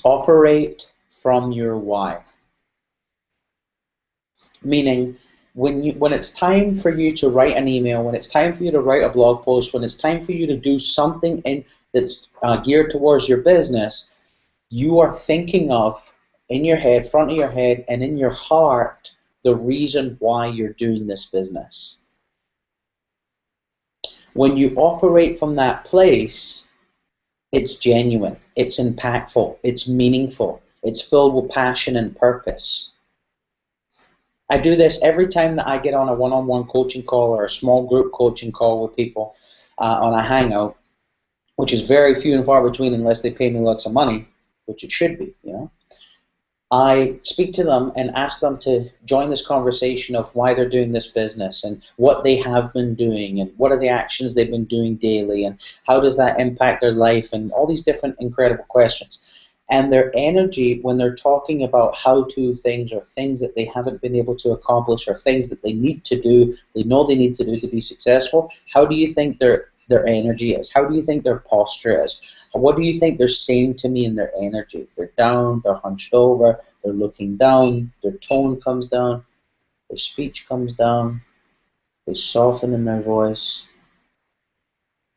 Operate from your why. Meaning, when it's time for you to write an email, when it's time for you to write a blog post, when it's time for you to do something that's geared towards your business, you are thinking of, in your head, front of your head, and in your heart, the reason why you're doing this business. When you operate from that place, it's genuine, it's impactful, it's meaningful, it's filled with passion and purpose. I do this every time that I get on a one-on-one coaching call or a small group coaching call with people on a hangout, which is very few and far between unless they pay me lots of money, which it should be, you know. I speak to them and ask them to join this conversation of why they're doing this business and what they have been doing and what are the actions they've been doing daily and how does that impact their life and all these different incredible questions. And their energy when they're talking about how-to things or things that they haven't been able to accomplish or things that they need to do, they know they need to do to be successful, how do you think their energy is? How do you think their posture is? What do you think they're saying to me in their energy? They're down, they're hunched over, they're looking down, their tone comes down, their speech comes down, they soften in their voice.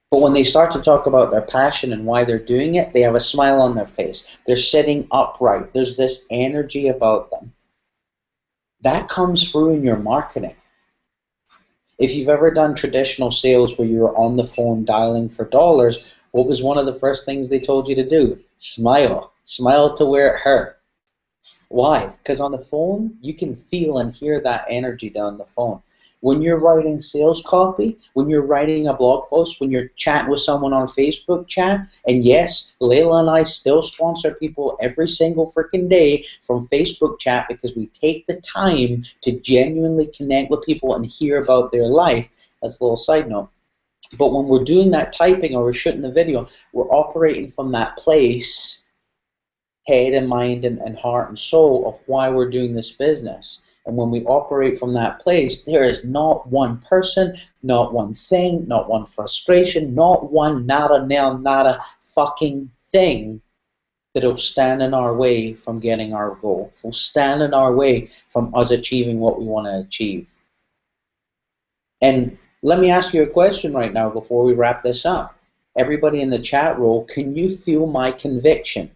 But when they start to talk about their passion and why they're doing it, they have a smile on their face. They're sitting upright. There's this energy about them. That comes through in your marketing. If you've ever done traditional sales where you were on the phone dialing for dollars, what was one of the first things they told you to do? Smile. Smile to where it hurt. Why? Because on the phone, you can feel and hear that energy down the phone. When you're writing sales copy, when you're writing a blog post, when you're chatting with someone on Facebook chat, and yes, Layla and I still sponsor people every single freaking day from Facebook chat because we take the time to genuinely connect with people and hear about their life. That's a little side note. But when we're doing that typing or we're shooting the video, we're operating from that place, head and mind and heart and soul of why we're doing this business. And when we operate from that place, there is not one person, not one thing, not one frustration, not one nada, nail, nada fucking thing that'll stand in our way from getting our goal, will stand in our way from us achieving what we want to achieve. And let me ask you a question right now before we wrap this up. Everybody in the chat room, can you feel my conviction?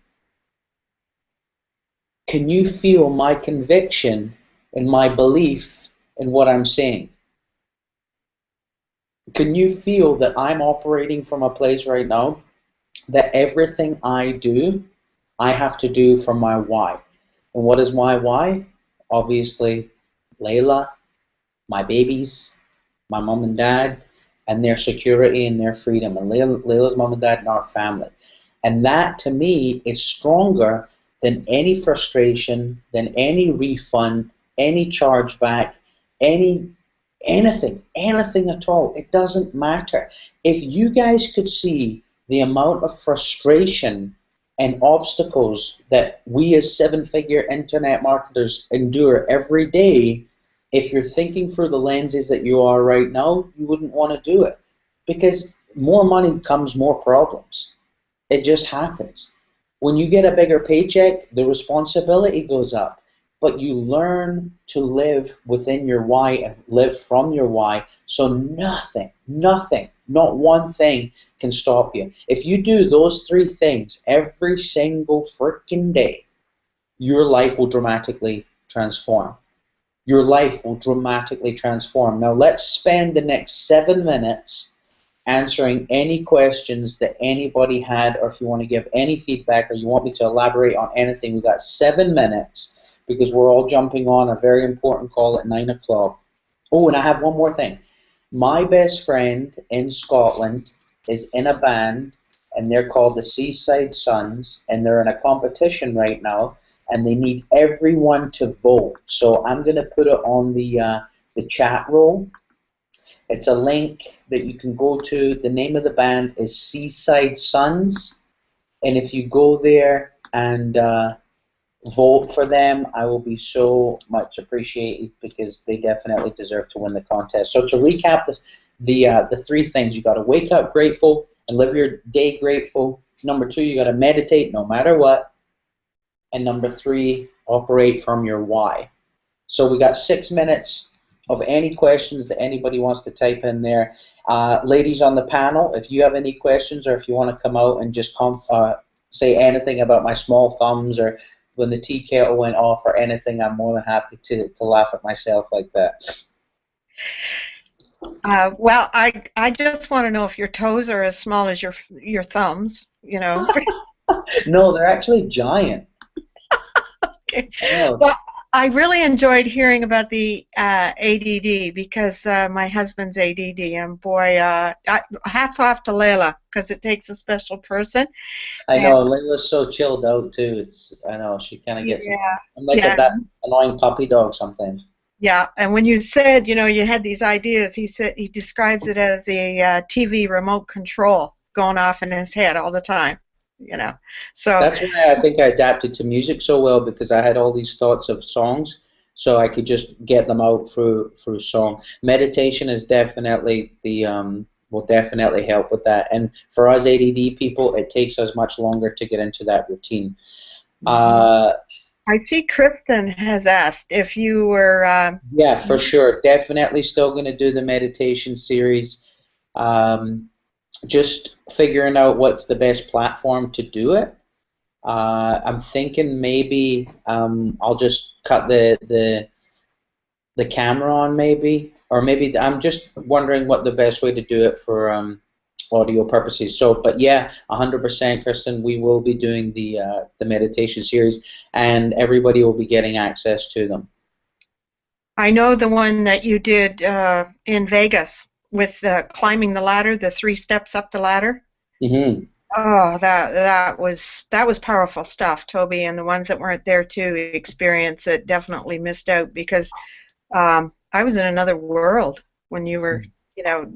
Can you feel my conviction and my belief in what I'm saying? Can you feel that I'm operating from a place right now that everything I do, I have to do from my why? And what is my why? Obviously, Layla, my babies, my mom and dad, and their security and their freedom, and Layla's mom and dad and our family. And that, to me, is stronger than any frustration, than any refund, any chargeback, anything at all. It doesn't matter. If you guys could see the amount of frustration and obstacles that we as seven-figure internet marketers endure every day, if you're thinking through the lenses that you are right now, you wouldn't want to do it. Because more money comes more problems. It just happens. When you get a bigger paycheck, the responsibility goes up. But you learn to live within your why and live from your why, so nothing, not one thing can stop you. If you do those three things every single freaking day, your life will dramatically transform. Your life will dramatically transform. Now let's spend the next 7 minutes answering any questions that anybody had, or if you want to give any feedback or you want me to elaborate on anything. We've got 7 minutes because we're all jumping on a very important call at 9 o'clock. Oh, and I have one more thing. My best friend in Scotland is in a band, and they're called the Seaside Sons, and they're in a competition right now, and they need everyone to vote. So I'm going to put it on the chat roll. It's a link that you can go to. The name of the band is Seaside Sons, and if you go there and vote for them, I will be so much appreciated because they definitely deserve to win the contest. So to recap the three things: you got to wake up grateful and live your day grateful. Number 2, you got to meditate no matter what. And number 3, operate from your why. So we got 6 minutes of any questions that anybody wants to type in there. Ladies on the panel, if you have any questions or if you want to come out and just say anything about my small thumbs or when the tea kettle went off or anything, I'm more than happy to laugh at myself like that. Well, I just want to know if your toes are as small as your thumbs, you know. No, they're actually giant. Okay. Well, I really enjoyed hearing about the ADD because my husband's ADD, and boy, hats off to Layla because it takes a special person. I And know Layla's so chilled out too. I know she kind of gets yeah, annoying. I'm like yeah, that annoying puppy dog sometimes. yeah. And when you said, you had these ideas, he describes it as a TV remote control going off in his head all the time. You know, so That's why I think I adapted to music so well because I had all these thoughts of songs, so I could just get them out through song. Meditation is definitely the will definitely help with that. And for us ADD people, it takes us much longer to get into that routine. Uh, I see Kristen has asked if you were. yeah, for sure. Definitely still going to do the meditation series. Um, just figuring out what's the best platform to do it. I'm thinking maybe I'll just cut the camera on maybe, or maybe I'm just wondering what the best way to do it for audio purposes. So, but yeah, 100%, Kristen, we will be doing the meditation series, and everybody will be getting access to them. I know the one that you did in Vegas with climbing the ladder, the 3 steps up the ladder. Hmm. Oh, that was powerful stuff, Toby. And the ones that weren't there to experience it definitely missed out because I was in another world when you were,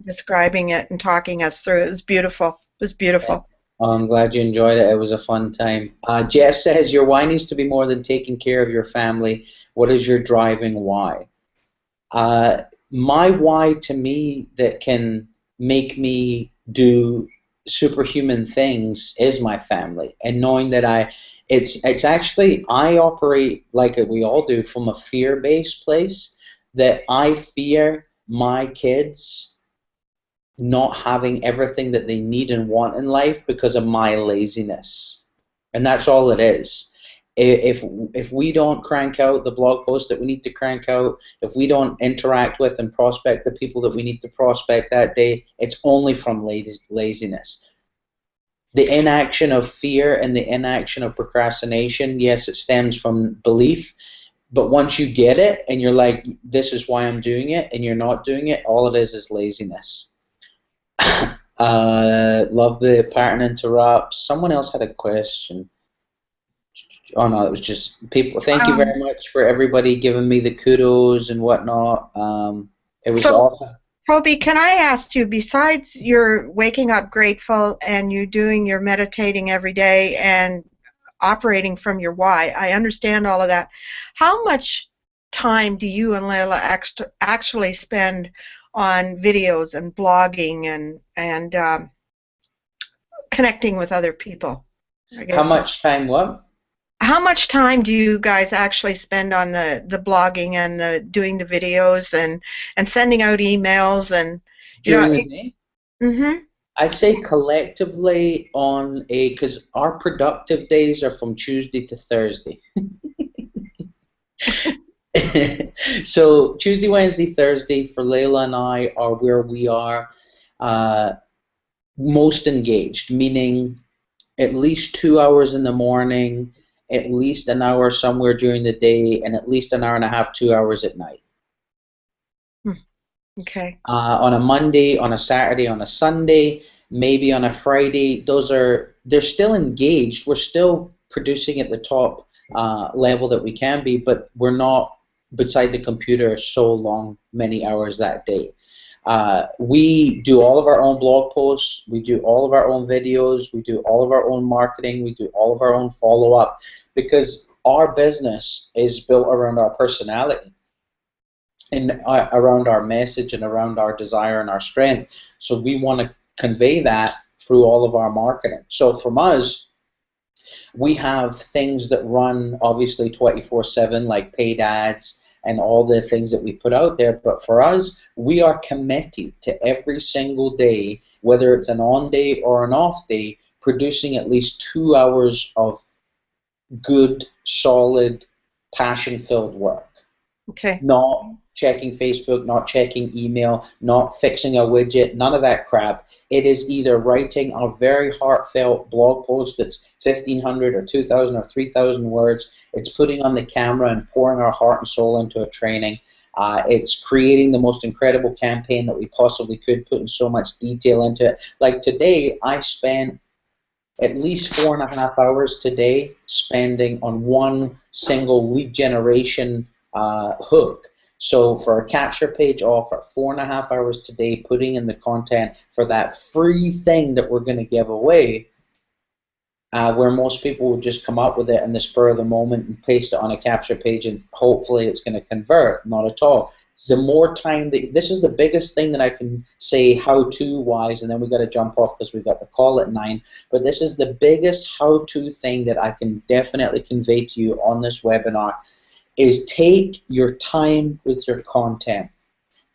describing it and talking us through. It was beautiful. It was beautiful. I'm glad you enjoyed it. It was a fun time. Jeff says your why needs to be more than taking care of your family. What is your driving why? My why to me that can make me do superhuman things is my family, and knowing that it's actually I operate like we all do from a fear-based place that I fear my kids not having everything that they need and want in life because of my laziness. And that's all it is. If we don't crank out the blog posts that we need to crank out, if we don't interact with and prospect the people that we need to prospect that day, it's only from laziness. The inaction of fear and the inaction of procrastination, yes, it stems from belief, but once you get it and you're like, this is why I'm doing it, and you're not doing it, all it is laziness. Love the pattern interrupts. Someone else had a question. Oh no, it was just people. Thank you Um, very much for everybody giving me the kudos and whatnot. It was so, awesome. Toby, can I ask you, besides your waking up grateful and you doing your meditating every day and operating from your why, I understand all of that. How much time do you and Layla actually spend on videos and blogging and connecting with other people? I How guess. much time? What? How much time do you guys actually spend on the blogging and the doing the videos and sending out emails and you know? During the day? Mhm. I'd say collectively on a, because our productive days are from Tuesday to Thursday. So Tuesday, Wednesday, Thursday for Layla and I are where we are uh, most engaged, meaning at least 2 hours in the morning, at least an hour somewhere during the day, and at least an hour and a half, 2 hours at night. Okay. On a Monday, on a Saturday, on a Sunday, maybe on a Friday, they're still engaged. We're still producing at the top level that we can be, but we're not beside the computer so long, many hours that day. We do all of our own blog posts, we do all of our own videos, we do all of our own marketing, we do all of our own follow-up because our business is built around our personality and around our message and around our desire and our strength. So we want to convey that through all of our marketing. So from us, we have things that run obviously 24/7 like paid ads and all the things that we put out there. But for us, we are committed to every single day, whether it's an on day or an off day, producing at least 2 hours of good, solid, passion-filled work. Okay. Not checking Facebook, not checking email, not fixing a widget, none of that crap. It is either writing a very heartfelt blog post that's 1,500 or 2,000 or 3,000 words. It's putting on the camera and pouring our heart and soul into a training. It's creating the most incredible campaign that we possibly could, putting so much detail into it. Like today, I spent at least 4.5 hours today spending on one single lead generation hook. So for a capture page offer, 4.5 hours today putting in the content for that free thing that we're going to give away, where most people will just come up with it in the spur of the moment and paste it on a capture page and hopefully it's going to convert. Not at all. The more time that this is the biggest thing that I can say how-to wise, and then we got to jump off because we've got the call at 9. But this is the biggest how-to thing that I can definitely convey to you on this webinar: is take your time with your content.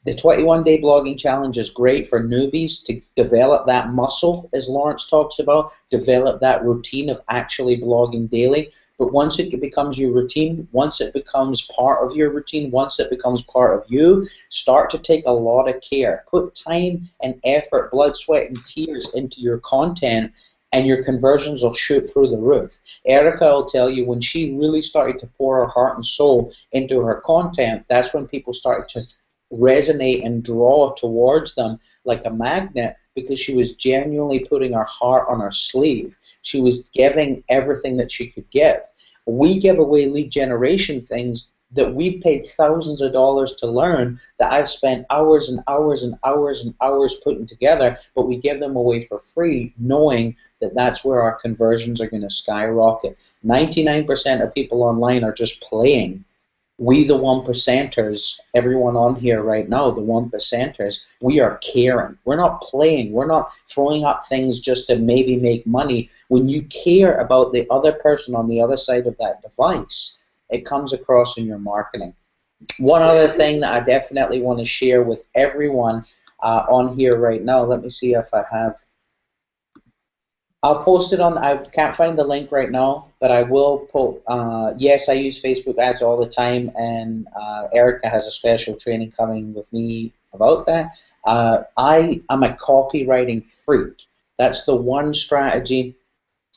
The 21-day blogging challenge is great for newbies to develop that muscle, as Lawrence talks about, develop that routine of actually blogging daily. But once it becomes your routine, once it becomes part of your routine, once it becomes part of you, start to take a lot of care. Put time and effort, blood, sweat, and tears into your content, and your conversions will shoot through the roof. Erica will tell you when she really started to pour her heart and soul into her content, that's when people started to resonate and draw towards them like a magnet, because she was genuinely putting her heart on her sleeve. She was giving everything that she could give. We give away lead generation things that we've paid thousands of dollars to learn, that I've spent hours and hours and hours and hours putting together, but we give them away for free, knowing that that's where our conversions are going to skyrocket. 99% of people online are just playing. We, the 1%ers, everyone on here right now, the 1%ers, we are caring. We're not playing. We're not throwing up things just to maybe make money. When you care about the other person on the other side of that device, it comes across in your marketing. One other thing that I definitely want to share with everyone on here right now, let me see if I have. I'll post it on, I can't find the link right now, but I will post, yes, I use Facebook ads all the time, and Erica has a special training coming with me about that. I am a copywriting freak. That's the one strategy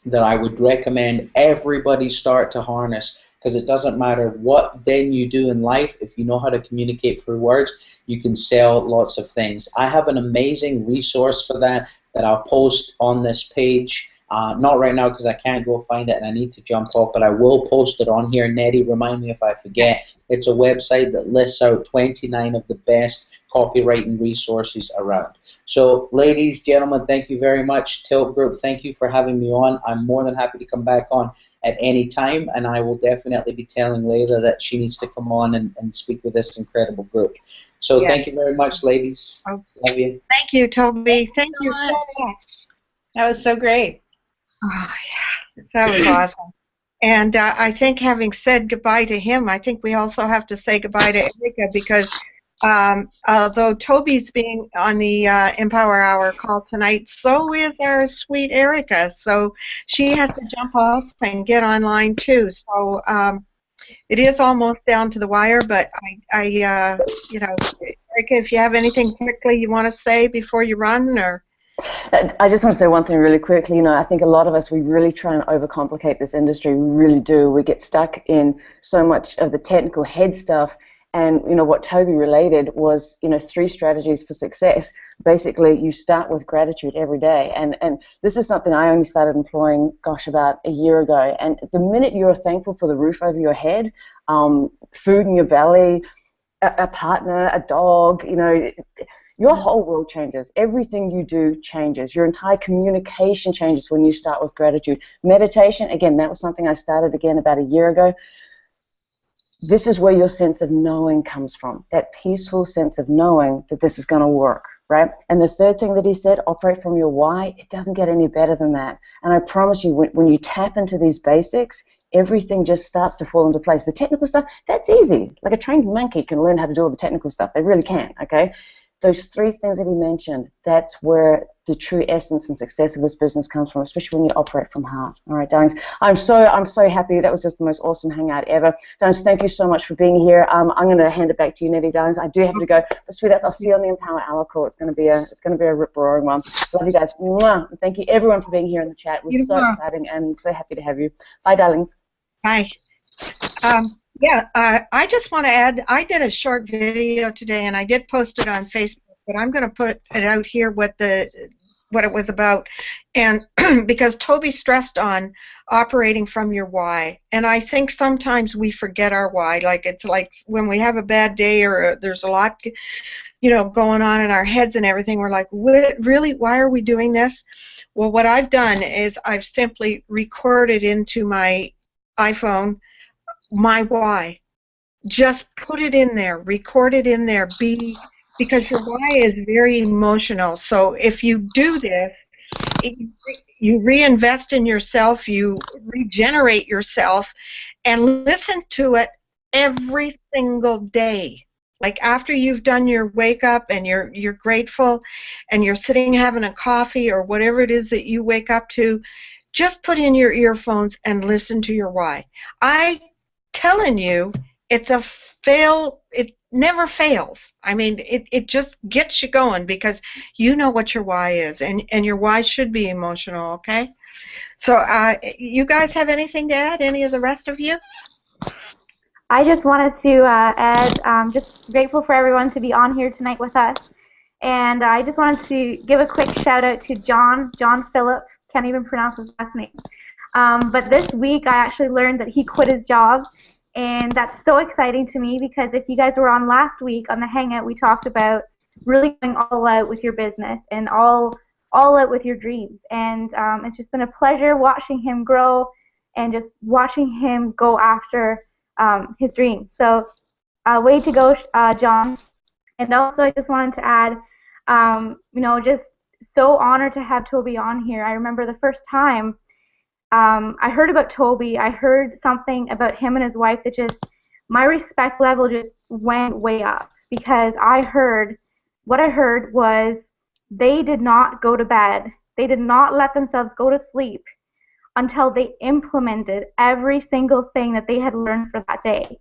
that I would recommend everybody start to harness, because it doesn't matter what then you do in life, if you know how to communicate through words, you can sell lots of things. I have an amazing resource for that I'll post on this page. Not right now because I can't go find it and I need to jump off, but I will post it on here. Nettie, remind me if I forget. It's a website that lists out 29 of the best copywriting resources around. So, ladies, gentlemen, thank you very much. Tilt Group, thank you for having me on. I'm more than happy to come back on at any time, and I will definitely be telling Layla that she needs to come on and speak with this incredible group. So, Yeah. thank you very much, ladies. Oh, love you. thank you, Toby. Thank you so much. That was so great. Oh, yeah, that was awesome. And I think having said goodbye to him, I think we also have to say goodbye to Erica, because although Toby's being on the Empower Hour call tonight, so is our sweet Erica. So she has to jump off and get online too. So it is almost down to the wire, but you know, Erica, if you have anything quickly you want to say before you run, or. I just want to say one thing really quickly. You know, I think a lot of us, we really try and overcomplicate this industry. We really do. We get stuck in so much of the technical head stuff. And, you know, what Toby related was, you know, 3 strategies for success. Basically, you start with gratitude every day. And this is something I only started employing, gosh, about a year ago. And the minute you're thankful for the roof over your head, food in your belly, a partner, a dog, you know, your whole world changes. Everything you do changes. Your entire communication changes when you start with gratitude. Meditation, again, that was something I started again about a year ago. This is where your sense of knowing comes from, that peaceful sense of knowing that this is going to work, right? And the third thing that he said, operate from your why. It doesn't get any better than that. And I promise you, when you tap into these basics, everything just starts to fall into place. The technical stuff, that's easy. Like a trained monkey can learn how to do all the technical stuff. They really can, okay? those three things that he mentioned, that's where the true essence and success of this business comes from, especially when you operate from heart. All right, darlings. I'm so happy. That was just the most awesome hangout ever. Darlings, thank you so much for being here. I'm going to hand it back to you, Nettie, darlings. I do have to go. But sweethearts, I'll see you on the Empower Hour call. It's going to be a rip-roaring one. Love you guys. Mwah. And thank you everyone for being here in the chat. It was so exciting and so happy to have you. Bye, darlings. Bye. I just want to add, I did a short video today, and I did post it on Facebook, but I'm going to put it out here what it was about, and because Toby stressed on operating from your why, and I think sometimes we forget our why. Like, it's like when we have a bad day or there's a lot, going on in our heads and everything, we're like, really, why are we doing this? Well, what I've done is I've simply recorded into my iPhone my why. Just put it in there, record it in there, because your why is very emotional. So if you do this, you reinvest in yourself, you regenerate yourself, and listen to it every single day. Like after you've done your wake up and you're grateful and you're sitting having a coffee or whatever it is that you wake up to, just put in your earphones and listen to your why. Telling you, it never fails. I mean, it just gets you going because you know what your why is, and your why should be emotional, okay? So you guys have anything to add, any of the rest of you? I just wanted to add, just grateful for everyone to be on here tonight with us, and I just wanted to give a quick shout out to John Phillip, can't even pronounce his last name. But this week I actually learned that he quit his job, and that's so exciting to me because if you guys were on last week on the Hangout, we talked about really going all out with your business and all out with your dreams. And it's just been a pleasure watching him grow and just watching him go after his dreams. So way to go, John. And also I just wanted to add, just so honored to have Toby on here. I remember the first time I heard about Toby, I heard something about him and his wife that just, my respect level just went way up because what I heard was they did not go to bed, they did not let themselves go to sleep until they implemented every single thing that they had learned for that day.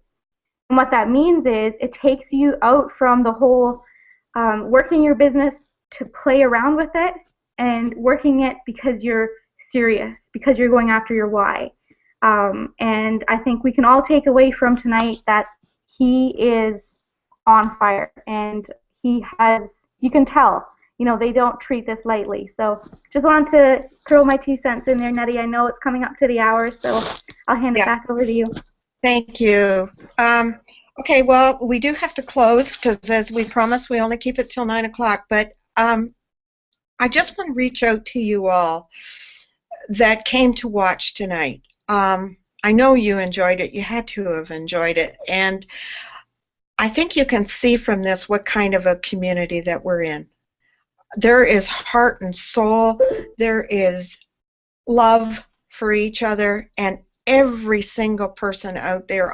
And what that means is it takes you out from the whole working your business to play around with it and working it because you're serious, because you're going after your why. And I think we can all take away from tonight that he is on fire, and you can tell, they don't treat this lightly. So just wanted to throw my 2 cents in there, Nettie. I know it's coming up to the hour, so I'll hand it back over to you. Thank you. Okay, well, we do have to close because as we promised, we only keep it till 9 o'clock, but I just want to reach out to you all that came to watch tonight. I know you enjoyed it. You had to have enjoyed it. And I think you can see from this what kind of a community that we're in. There is heart and soul. There is love for each other. And every single person out there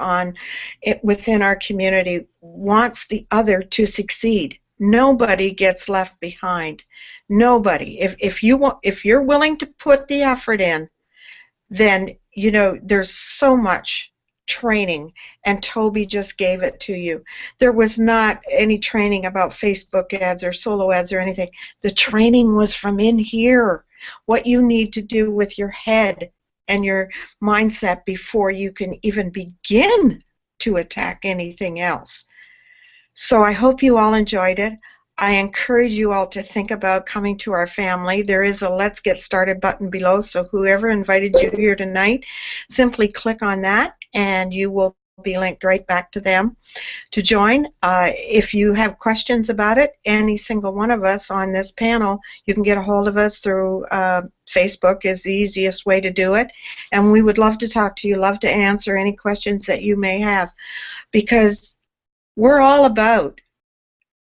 within our community wants the other to succeed. Nobody gets left behind. Nobody. If you're willing to put the effort in, then there's so much training, and Toby just gave it to you. There was not any training about Facebook ads or solo ads or anything. The training was from in here. What you need to do with your head and your mindset before you can even begin to attack anything else. So I hope you all enjoyed it. I encourage you all to think about coming to our family. There is a Let's Get Started button below, so whoever invited you here tonight, simply click on that and you will be linked right back to them to join. If you have questions about it, any single one of us on this panel, you can get a hold of us through Facebook is the easiest way to do it, and we would love to talk to you, love to answer any questions that you may have, because we're all about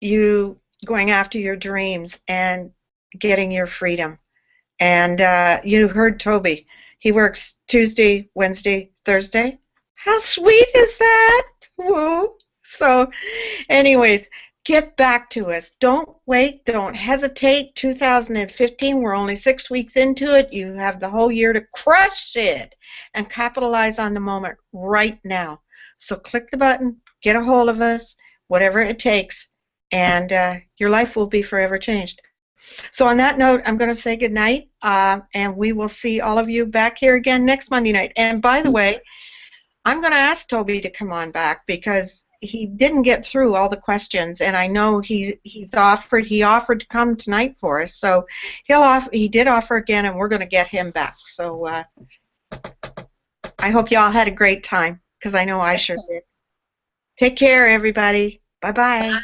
you going after your dreams and getting your freedom. And you heard Toby. He works Tuesday, Wednesday, Thursday. How sweet is that? Woo! So anyways, Get back to us. Don't wait. Don't hesitate. 2015, we're only 6 weeks into it. You have the whole year to crush it and capitalize on the moment right now. So click the button, get a hold of us, whatever it takes, and your life will be forever changed. So on that note, I'm going to say good night, and we will see all of you back here again next Monday night. And by the way, I'm going to ask Toby to come on back because he didn't get through all the questions, and I know he offered to come tonight for us. So he did offer again, and we're going to get him back. So I hope you all had a great time because I know I sure did. Take care, everybody. Bye-bye.